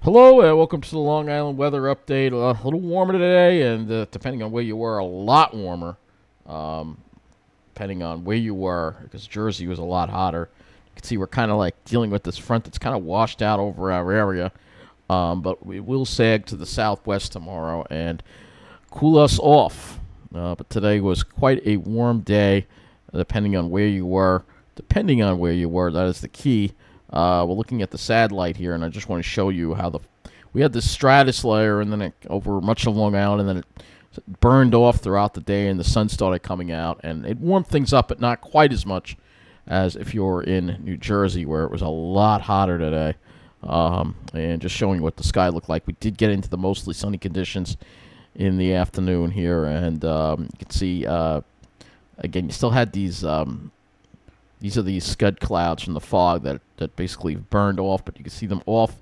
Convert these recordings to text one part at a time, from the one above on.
Hello, and welcome to the Long Island weather update. A little warmer today, and depending on where you were, a lot warmer. Um, Depending on where you were, because Jersey was a lot hotter. You can see we're kind of like dealing with this front that's kind of washed out over our area. But we will sag to the southwest tomorrow and cool us off. But today was quite a warm day, depending on where you were. Depending on where you were, that is the key. We're looking at the satellite here, and I just want to show you how we had this stratus layer, and then it over much of Long Island, and then it burned off throughout the day, and the sun started coming out, and it warmed things up, but not quite as much as if you were in New Jersey, where it was a lot hotter today. And just showing you what the sky looked like. We did get into the mostly sunny conditions in the afternoon here, and you can see again, you still had these. These are these scud clouds from the fog that basically burned off, but you can see them off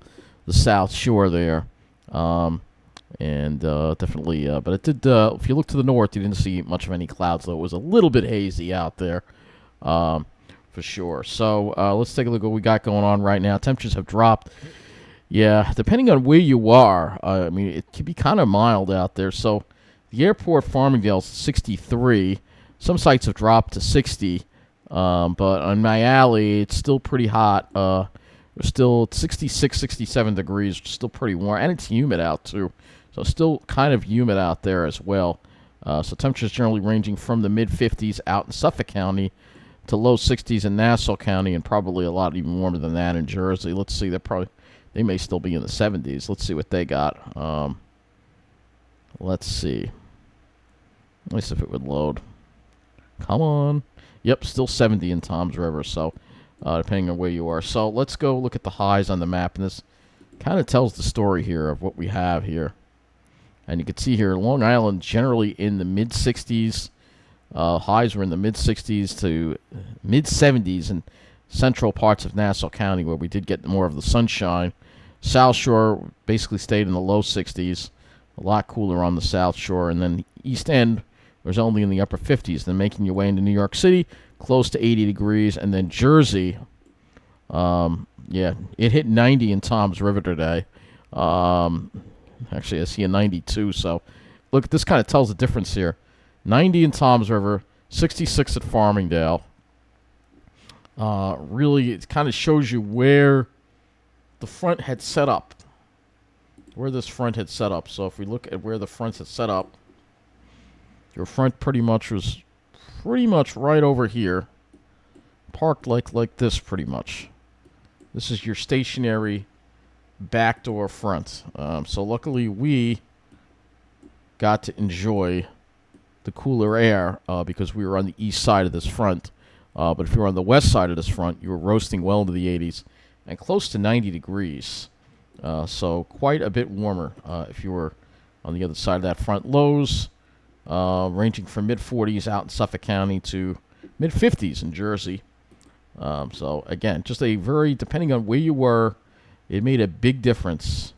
the south shore there. And definitely, but it did, if you look to the north, you didn't see much of any clouds, though it was a little bit hazy out there, for sure. So let's take a look at what we got going on right now. Temperatures have dropped. Yeah, depending on where you are, I mean, it can be kind of mild out there. So the airport, Farmingdale's 63. Some sites have dropped to 60. But on my alley, it's still pretty hot. It's still 66, 67 degrees, which is still pretty warm, and it's humid out too. So still kind of humid out there as well. So temperatures generally ranging from the mid-50s out in Suffolk County to low 60s in Nassau County, and probably a lot even warmer than that in Jersey. Let's see, they may still be in the 70s. Let's see what they got. Let's see. Let me see if it would load. Come on. Yep, still 70 in Toms River, so depending on where you are. So let's go look at the highs on the map, and this kind of tells the story here of what we have here. And you can see here, Long Island generally in the mid-60s. Highs were in the mid-60s to mid-70s in central parts of Nassau County, where we did get more of the sunshine. South Shore basically stayed in the low 60s, a lot cooler on the South Shore, and then East End was only in the upper 50s. Then making your way into New York City, close to 80 degrees. And then Jersey, yeah, it hit 90 in Toms River today. Actually, I see a 92. So, look, this kind of tells the difference here. 90 in Toms River, 66 at Farmingdale. Really, it kind of shows you where the front had set up. Where this front had set up. So, if we look at where the fronts had set up, your front pretty much was right over here, parked like this pretty much. This is your stationary backdoor front. So luckily we got to enjoy the cooler air because we were on the east side of this front. But if you were on the west side of this front, you were roasting well into the 80s and close to 90 degrees. So quite a bit warmer if you were on the other side of that front. Lows ranging from mid-40s out in Suffolk County to mid-50s in Jersey. So, again, just depending on where you were, it made a big difference.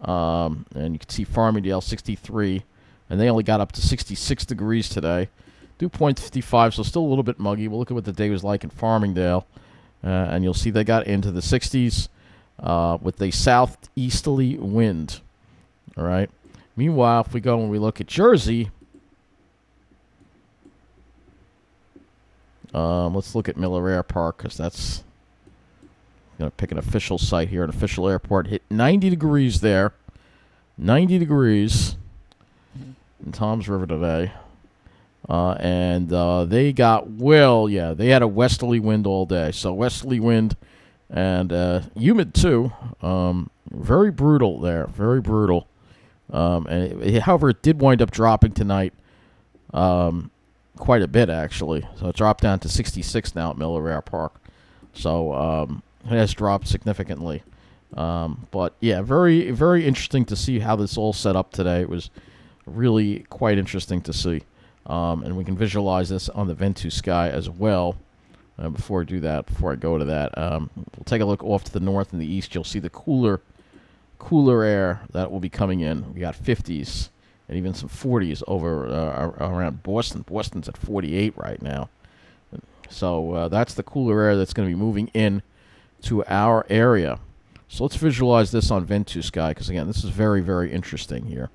And you can see Farmingdale, 63, and they only got up to 66 degrees today. Dew point 55, so still a little bit muggy. We'll look at what the day was like in Farmingdale, and you'll see they got into the 60s with a southeasterly wind. All right. Meanwhile, if we go and we look at Jersey, let's look at Miller Air Park, because that's going to pick an official site here, an official airport. Hit 90 degrees there. 90 degrees in Toms River today. And they got, they had a westerly wind all day. So westerly wind and humid too. Very brutal there. Very brutal. However, it did wind up dropping tonight. Quite a bit, actually. So it dropped down to 66 now at Miller Air Park. So it has dropped significantly. But, yeah, very, very interesting to see how this all set up today. It was really quite interesting to see. And we can visualize this on the Ventus sky as well. Before I go to that, we'll take a look off to the north and the east. You'll see the cooler air that will be coming in. We got 50s. And even some 40s over around Boston. Boston's at 48 right now. So that's the cooler air that's going to be moving in to our area. So let's visualize this on Ventusky, because again, this is very, very interesting here.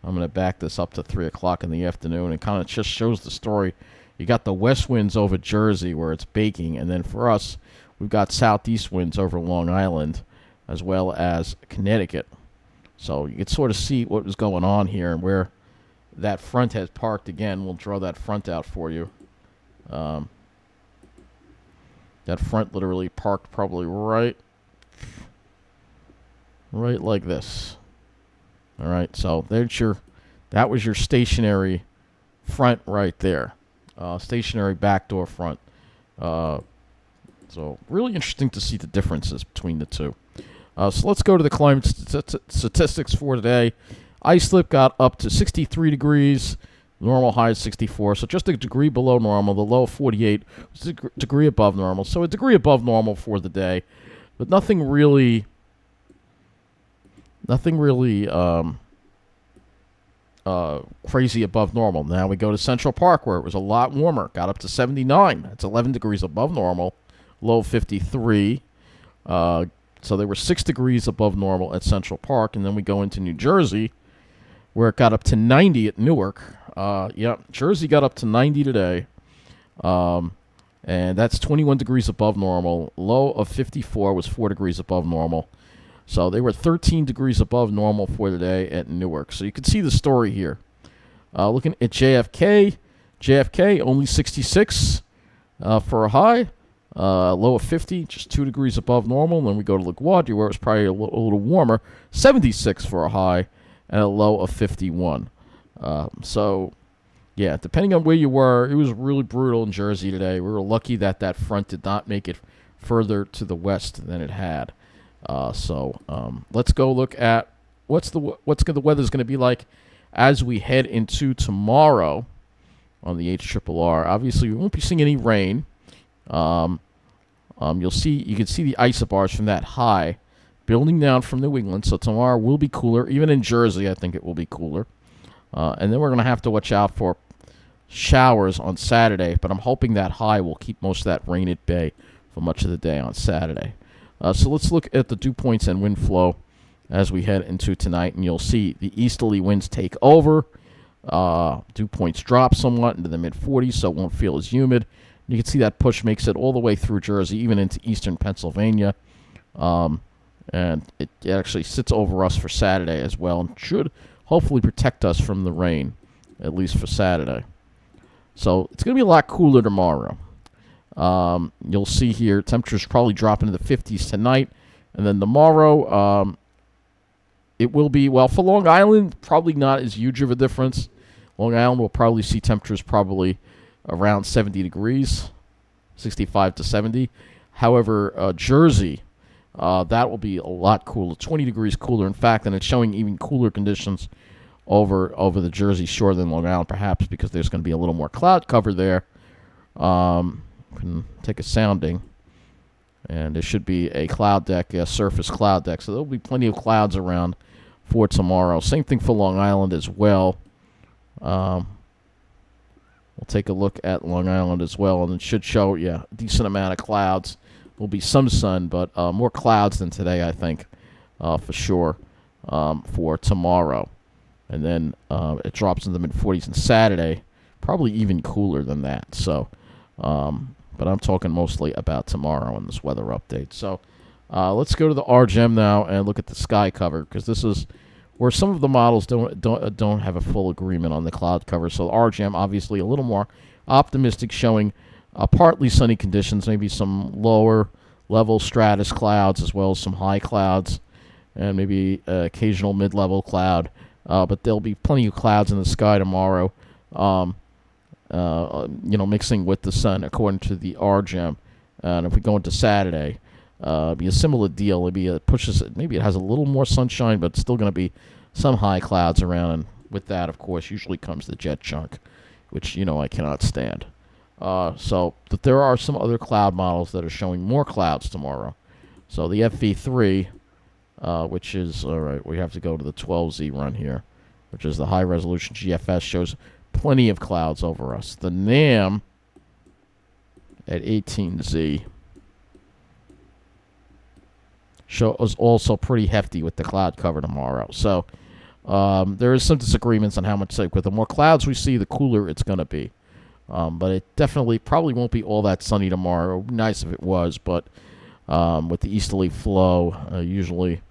I'm going to back this up to 3 o'clock in the afternoon, and kind of just shows the story. You got the west winds over Jersey where it's baking, and then for us, we've got southeast winds over Long Island, as well as Connecticut. So you can sort of see what was going on here and where that front has parked again. We'll draw that front out for you. That front literally parked probably right like this. All right, so that was your stationary front right there. Stationary backdoor front. So really interesting to see the differences between the two. So let's go to the climate statistics for today. Islip got up to 63 degrees. Normal high is 64, so just a degree below normal. The low of 48 was a degree above normal. So a degree above normal for the day, but nothing really crazy above normal. Now we go to Central Park where it was a lot warmer. Got up to 79. That's 11 degrees above normal. Low 53. So they were 6 degrees above normal at Central Park. And then we go into New Jersey where it got up to 90 at Newark. Jersey got up to 90 today. And that's 21 degrees above normal. Low of 54 was 4 degrees above normal. So they were 13 degrees above normal for the day at Newark. So you can see the story here. Looking at JFK only 66 for a high. Low of 50, just 2 degrees above normal. Then we go to LaGuardia where it was probably a little warmer. 76 for a high and a low of 51. So, yeah, depending on where you were, it was really brutal in Jersey today. We were lucky that that front did not make it further to the west than it had. Let's go look at what's the weather's going to be like as we head into tomorrow on the HRRR. Obviously, we won't be seeing any rain. You can see the isobars from that high building down from New England. So tomorrow will be cooler. Even in Jersey, I think it will be cooler. And then we're going to have to watch out for showers on Saturday. But I'm hoping that high will keep most of that rain at bay for much of the day on Saturday. So let's look at the dew points and wind flow as we head into tonight. And you'll see the easterly winds take over. Dew points drop somewhat into the mid-40s, so it won't feel as humid. You can see that push makes it all the way through Jersey, even into eastern Pennsylvania. And it actually sits over us for Saturday as well and should hopefully protect us from the rain, at least for Saturday. So it's going to be a lot cooler tomorrow. You'll see here temperatures probably drop into the 50s tonight. And then tomorrow, it will be, well, for Long Island, probably not as huge of a difference. Long Island will probably see temperatures probably around 70 degrees, 65 to 70. However, Jersey, that will be a lot cooler, 20 degrees cooler. In fact, and it's showing even cooler conditions over the Jersey Shore than Long Island, perhaps because there's going to be a little more cloud cover there. Can take a sounding, and there should be a cloud deck, a surface cloud deck. So there'll be plenty of clouds around for tomorrow. Same thing for Long Island as well. We'll take a look at Long Island as well, and it should show, a decent amount of clouds. There'll be some sun, but more clouds than today, I think, for sure, for tomorrow. And then it drops into the mid-40s on Saturday, probably even cooler than that. So, but I'm talking mostly about tomorrow in this weather update. So let's go to the RGM now and look at the sky cover, because this is where some of the models don't have a full agreement on the cloud cover. So the RGM obviously a little more optimistic, showing partly sunny conditions, maybe some lower level stratus clouds as well as some high clouds, and maybe occasional mid-level cloud. But there'll be plenty of clouds in the sky tomorrow. Mixing with the sun according to the RGM. And if we go into Saturday, be a similar deal. Maybe it has a little more sunshine, but it's still going to be some high clouds around. And with that, of course, usually comes the jet chunk, which, I cannot stand. But there are some other cloud models that are showing more clouds tomorrow. So the FV3, which is, all right, we have to go to the 12Z run here, which is the high resolution GFS, shows plenty of clouds over us. The NAM at 18Z is also pretty hefty with the cloud cover tomorrow. So there is some disagreements on how much, like, with the more clouds we see, the cooler it's going to be. But it definitely probably won't be all that sunny tomorrow. It would be nice if it was, but with the easterly flow, usually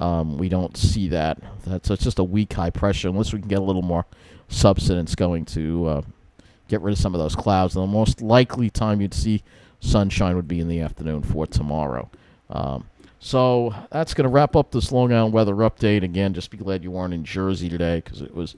we don't see that. So it's just a weak high pressure, unless we can get a little more subsidence going to get rid of some of those clouds. And the most likely time you'd see sunshine would be in the afternoon for tomorrow. So that's going to wrap up this Long Island weather update. Again, just be glad you weren't in Jersey today, because it was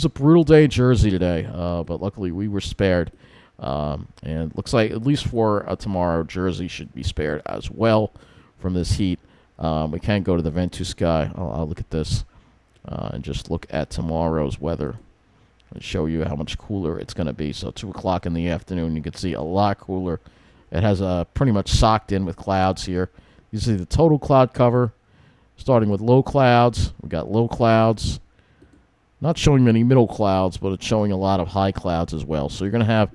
a brutal day in Jersey today. But luckily we were spared. And looks like, at least for tomorrow, Jersey should be spared as well from this heat. We can go to the Ventus sky. I'll look at this and just look at tomorrow's weather and show you how much cooler it's going to be. So 2 o'clock in the afternoon, you can see a lot cooler. It has pretty much socked in with clouds here. You see the total cloud cover, starting with low clouds. We got low clouds. Not showing many middle clouds, but it's showing a lot of high clouds as well. So you're going to have,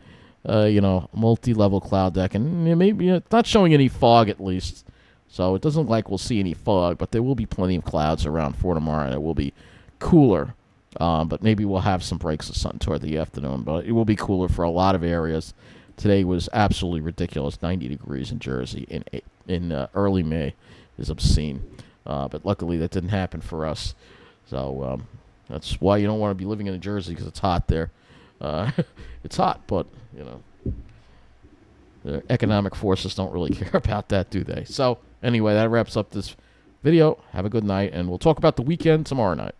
multi-level cloud deck. And maybe it's not showing any fog, at least. So it doesn't look like we'll see any fog, but there will be plenty of clouds around for tomorrow, and it will be cooler. But maybe we'll have some breaks of sun toward the afternoon. But it will be cooler for a lot of areas. Today was absolutely ridiculous. 90 degrees in Jersey in early May is obscene. But luckily that didn't happen for us. So that's why you don't want to be living in Jersey, because it's hot there. It's hot, but, the economic forces don't really care about that, do they? So anyway, that wraps up this video. Have a good night, and we'll talk about the weekend tomorrow night.